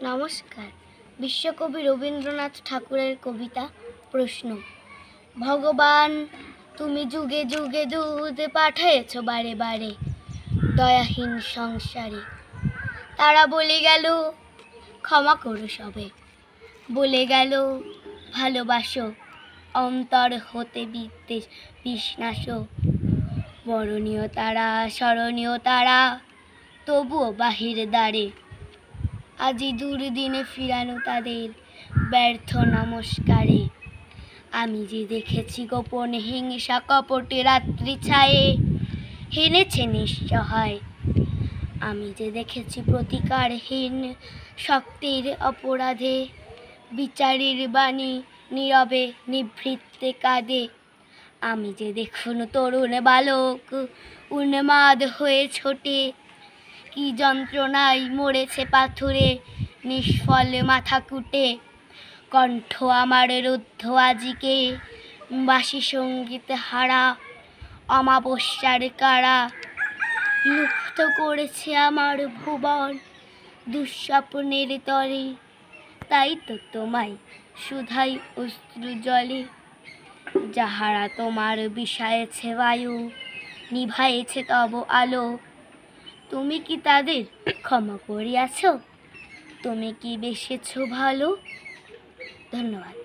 নমস্কার। বিশ্বকবি রবীন্দ্রনাথ ঠাকুরের কবিতা প্রশ্ন। ভগবান, তুমি যুগে যুগে দুধ পাঠিয়েছ বারে বারে দয়াহীন সংসারে। তারা বলে গেল ক্ষমা করো সবে, বলে গেল ভালোবাসো, অন্তর হতে বিদ্বেষ বিষ্ণাসো। বরণীয় তারা, স্মরণীয় তারা, তবুও বাহির দ্বারে আজি দুর্দিনে ফিরানো তাদের ব্যর্থ নমস্কারে। আমি যে দেখেছি গোপন হিংসা কপটে রাত্রি ছায়ে হেনেছে নিঃসহায়। আমি যে দেখেছি প্রতিকারহীন শক্তির অপরাধে বিচারের বাণী নীরবে নিভৃতে কাঁদে। আমি যে দেখুন তরুণ বালক উন্মাদ হয়ে ছোটে, কি যন্ত্রণায় মরেছে পাথুরে নিষ্ফল মাথা কুটে। কণ্ঠ আমার রুদ্ধ আজিকে বাসি সঙ্গীত হারা, অমাবস্যার কারা লুপ্ত করেছে আমার ভুবন দুঃস্বপ্নের তরে। তাই তো তোমায় শুধাই অশ্রু জলে, যাহারা তোমার বিষায়েছে বায়ু নিভায়েছে তব আলো। তুমি কি তাদের ক্ষমা করিয়াছ? তুমি কি বেসেছ ভালো? ধন্যবাদ।